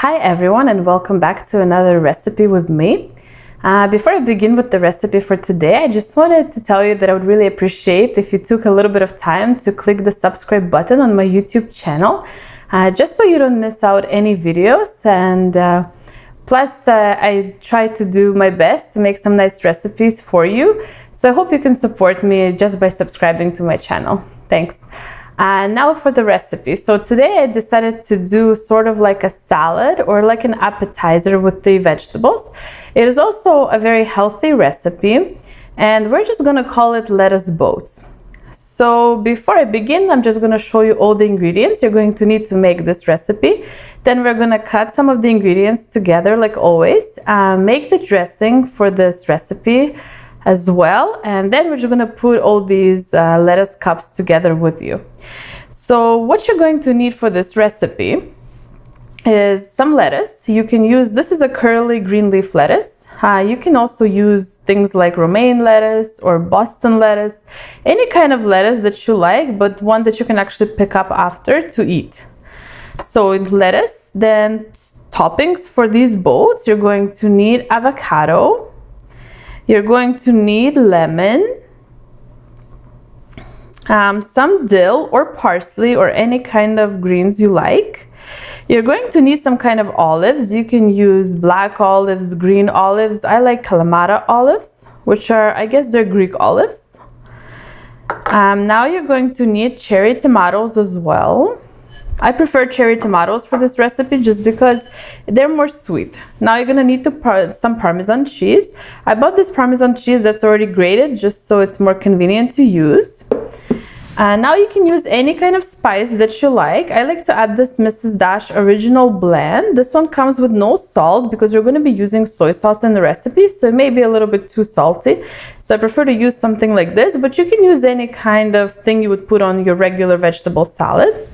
Hi everyone, and welcome back to another recipe with me. Before I begin with the recipe for today, I just wanted to tell you that I would really appreciate if you took a little bit of time to click the subscribe button on my YouTube channel, just so you don't miss out any videos. And plus, I try to do my best to make some nice recipes for you. So I hope you can support me just by subscribing to my channel. Thanks. Now for the recipe. So today I decided to do sort of like a salad or like an appetizer with the vegetables. It is also a very healthy recipe, and we're just gonna call it lettuce boats. So before I begin, I'm just gonna show you all the ingredients you're going to need to make this recipe. Then we're gonna cut some of the ingredients together like always, make the dressing for this recipe as well, and then we're just going to put all these lettuce cups together with you. So what you're going to need for this recipe is some lettuce. You can use, this is a curly green leaf lettuce. You can also use things like romaine lettuce or Boston lettuce, any kind of lettuce that you like, but one that you can actually pick up after to eat. So lettuce, then toppings for these boats, you're going to need avocado. You're going to need lemon, some dill or parsley or any kind of greens you like. You're going to need some kind of olives. You can use black olives, green olives. I like Kalamata olives, which are, I guess they're Greek olives. Now you're going to need cherry tomatoes as well. I prefer cherry tomatoes for this recipe just because they're more sweet. Now you're gonna need some Parmesan cheese. I bought this Parmesan cheese that's already grated just so it's more convenient to use. Now you can use any kind of spice that you like. I like to add this Mrs. Dash Original Blend. This one comes with no salt because you're gonna be using soy sauce in the recipe, so it may be a little bit too salty. So I prefer to use something like this, but you can use any kind of thing you would put on your regular vegetable salad.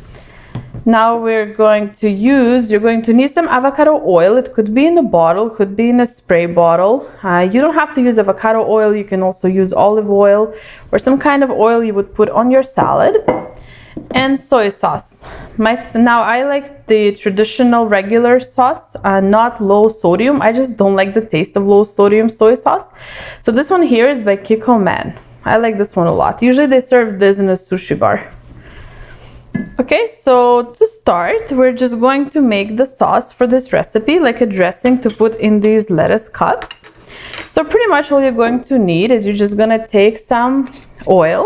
Now you're going to need some avocado oil. It could be in a bottle, could be in a spray bottle. You don't have to use avocado oil. You can also use olive oil or some kind of oil you would put on your salad. And soy sauce. Now I like the traditional regular sauce, not low sodium. I just don't like the taste of low sodium soy sauce. So this one here is by Kiko Man. I like this one a lot. Usually they serve this in a sushi bar. Okay, so to start, we're just going to make the sauce for this recipe, like a dressing to put in these lettuce cups. So pretty much all you're going to need is you're just gonna take some oil.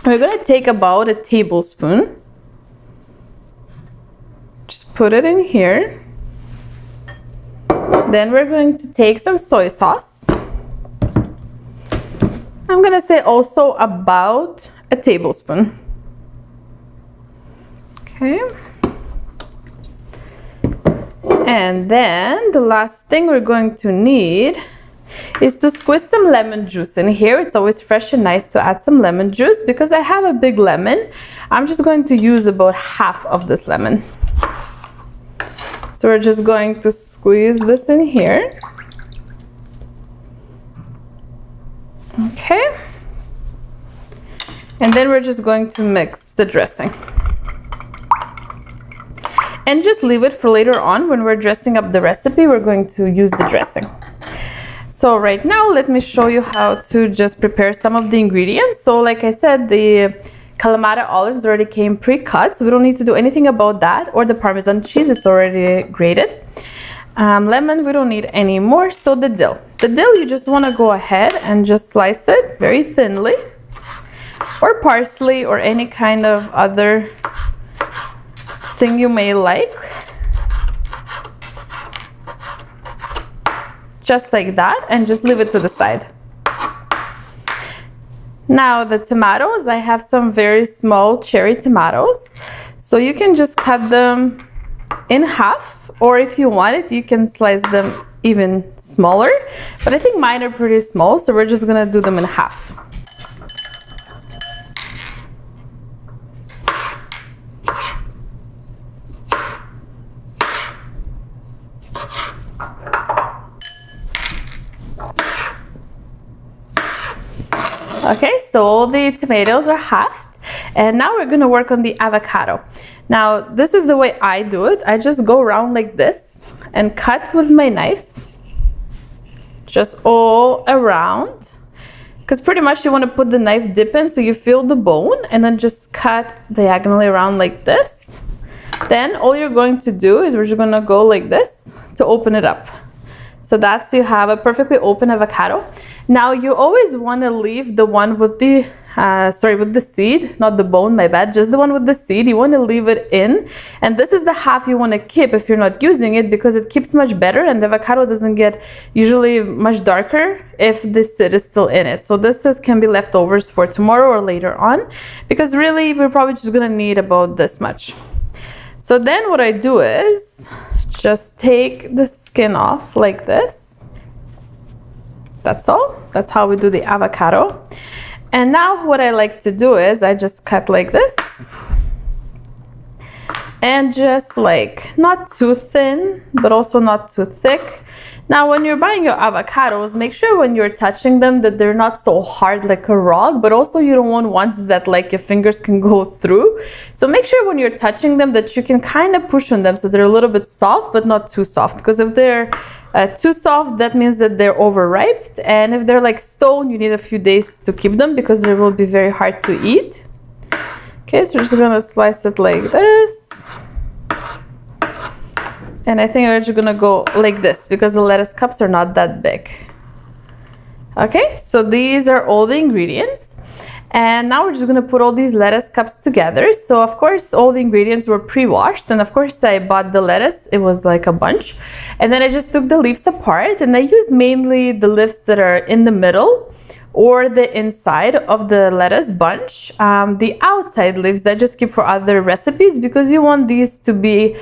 We're gonna take about a tablespoon. Just put it in here. Then we're going to take some soy sauce. I'm gonna say also about a tablespoon. Okay, and then the last thing we're going to need is to squeeze some lemon juice in here. It's always fresh and nice to add some lemon juice. Because I have a big lemon, I'm just going to use about half of this lemon. So we're just going to squeeze this in here. Okay, and then we're just going to mix the dressing. And just leave it for later on when we're dressing up the recipe. We're going to use the dressing. So right now, let me show you how to just prepare some of the ingredients. So like I said, the Kalamata olives already came pre-cut, so we don't need to do anything about that, or the Parmesan cheese, it's already grated. Lemon, we don't need any more. So the dill. The dill, you just want to go ahead and just slice it very thinly, or parsley, or any kind of other thing you may like, just like that, and just leave it to the side. Now the tomatoes, I have some very small cherry tomatoes, so you can just cut them in half, or if you want it, you can slice them even smaller, but I think mine are pretty small, so we're just gonna do them in half. Okay, so all the tomatoes are halved, and now we're going to work on the avocado. Now, this is the way I do it. I just go around like this and cut with my knife, just all around. Because pretty much you want to put the knife dip in so you feel the bone, and then just cut diagonally around like this. Then all you're going to do is we're just going to go like this to open it up. So that's, you have a perfectly open avocado. Now you always want to leave the one with the with the seed, not the bone, my bad, just the one with the seed. You want to leave it in, and this is the half you want to keep if you're not using it, because it keeps much better and the avocado doesn't get usually much darker if the seed is still in it. So can be leftovers for tomorrow or later on, because really we're probably just gonna need about this much. So then what I do is just take the skin off like this. That's all. That's how we do the avocado. And now what I like to do is I just cut like this, and just like not too thin but also not too thick. Now when you're buying your avocados, make sure when you're touching them that they're not so hard like a rock, but also you don't want ones that like your fingers can go through. So make sure when you're touching them that you can kind of push on them so they're a little bit soft but not too soft, because if they're too soft, that means that they're overripe, and if they're like stone, you need a few days to keep them because they will be very hard to eat. Okay, so we're just gonna slice it like this, and I think we're just gonna go like this because the lettuce cups are not that big. Okay, so these are all the ingredients. And now we're just gonna put all these lettuce cups together. So of course all the ingredients were pre-washed, and of course I bought the lettuce, it was like a bunch, and then I just took the leaves apart, and I used mainly the leaves that are in the middle or the inside of the lettuce bunch. The outside leaves I just keep for other recipes, because you want these to be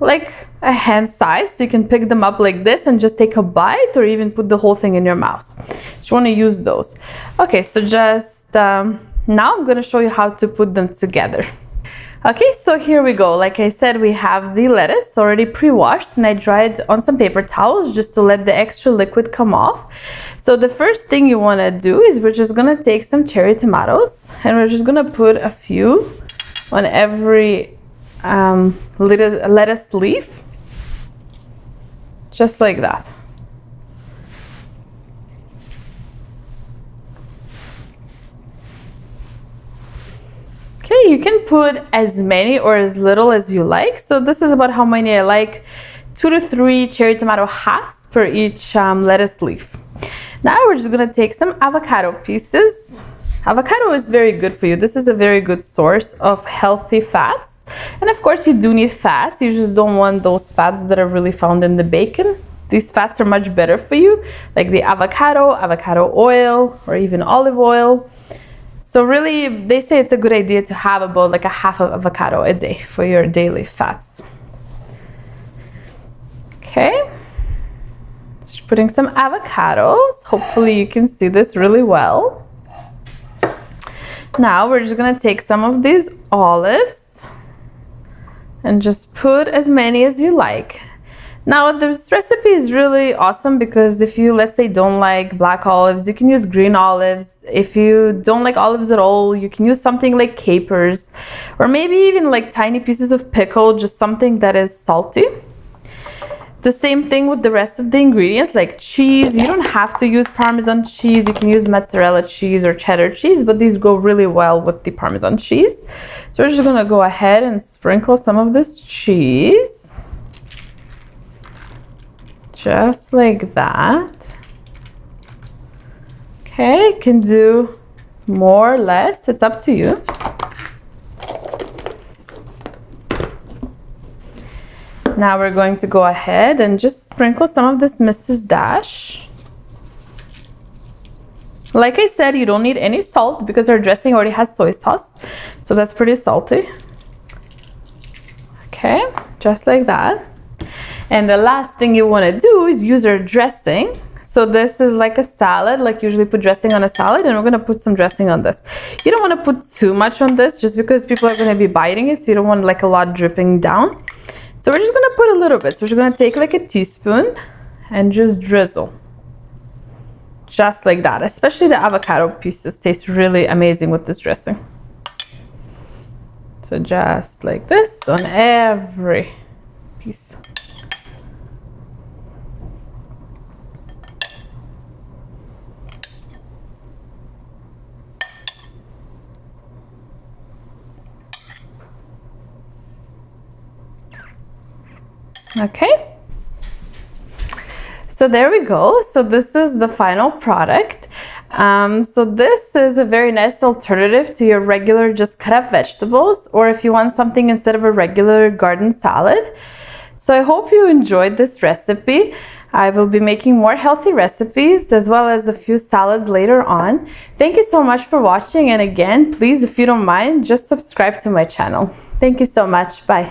like a hand size, so you can pick them up like this and just take a bite, or even put the whole thing in your mouth. So you want to use those. Okay, so just now I'm going to show you how to put them together. Okay, so here we go. Like I said, we have the lettuce already pre-washed, and I dried on some paper towels just to let the extra liquid come off. So the first thing you want to do is we're just going to take some cherry tomatoes, and we're just going to put a few on every lettuce leaf, just like that. Okay, you can put as many or as little as you like. So this is about how many I like: 2 to 3 cherry tomato halves per each lettuce leaf. Now we're just gonna take some avocado pieces. Avocado is very good for you. This is a very good source of healthy fats. And of course you do need fats. You just don't want those fats that are really found in the bacon. These fats are much better for you, like the avocado oil, or even olive oil. So really, they say it's a good idea to have about like a half of avocado a day for your daily fats. Okay, just putting some avocados. Hopefully you can see this really well. Now we're just gonna take some of these olives and just put as many as you like. Now this recipe is really awesome because if you, let's say, don't like black olives, you can use green olives. If you don't like olives at all, you can use something like capers, or maybe even like tiny pieces of pickle, just something that is salty. The same thing with the rest of the ingredients, like cheese. You don't have to use Parmesan cheese. You can use mozzarella cheese or cheddar cheese, but these go really well with the Parmesan cheese. So we're just gonna go ahead and sprinkle some of this cheese. Just like that. Okay, you can do more or less, it's up to you. Now we're going to go ahead and just sprinkle some of this Mrs. Dash. Like I said, you don't need any salt because our dressing already has soy sauce, so that's pretty salty. Okay, just like that. And the last thing you want to do is use our dressing. So this is like a salad, like usually put dressing on a salad, and we're going to put some dressing on this. You don't want to put too much on this just because people are going to be biting it, so you don't want like a lot dripping down. So we're just going to put a little bit. So we're just going to take like a teaspoon and just drizzle. Just like that. Especially the avocado pieces taste really amazing with this dressing. So So just like this on every piece. Okay. So there we go. So this is the final product. So this is a very nice alternative to your regular just cut up vegetables, or if you want something instead of a regular garden salad. So I hope you enjoyed this recipe. I will be making more healthy recipes as well as a few salads later on. Thank you so much for watching, and again, please, if you don't mind, just subscribe to my channel. Thank you so much. Bye.